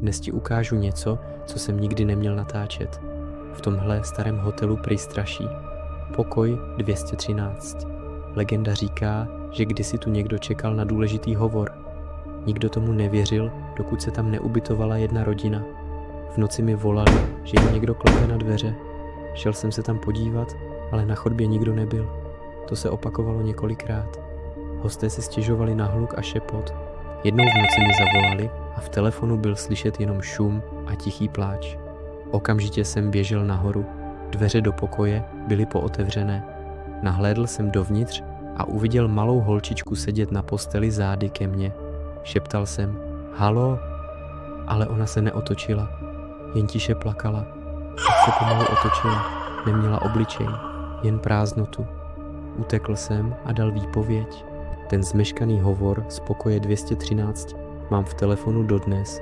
Dnes ti ukážu něco, co jsem nikdy neměl natáčet. V tomhle starém hotelu prý straší. Pokoj 213. Legenda říká, že kdysi tu někdo čekal na důležitý hovor. Nikdo tomu nevěřil, dokud se tam neubytovala jedna rodina. V noci mi volali, že jim někdo klepe na dveře. Šel jsem se tam podívat, ale na chodbě nikdo nebyl. To se opakovalo několikrát. Hosté se stěžovali na hluk a šepot. Jednou v noci mi zavolali a v telefonu byl slyšet jenom šum a tichý pláč. Okamžitě jsem běžel nahoru. Dveře do pokoje byly pootevřené. Nahlédl jsem dovnitř a uviděl malou holčičku sedět na posteli zády ke mně. Šeptal jsem, halo, ale ona se neotočila. Jen tiše plakala. Pak se pomalu otočila. Neměla obličej, jen prázdnotu. Utekl jsem a dal výpověď. Ten zmeškaný hovor z pokoje 213 mám v telefonu dodnes.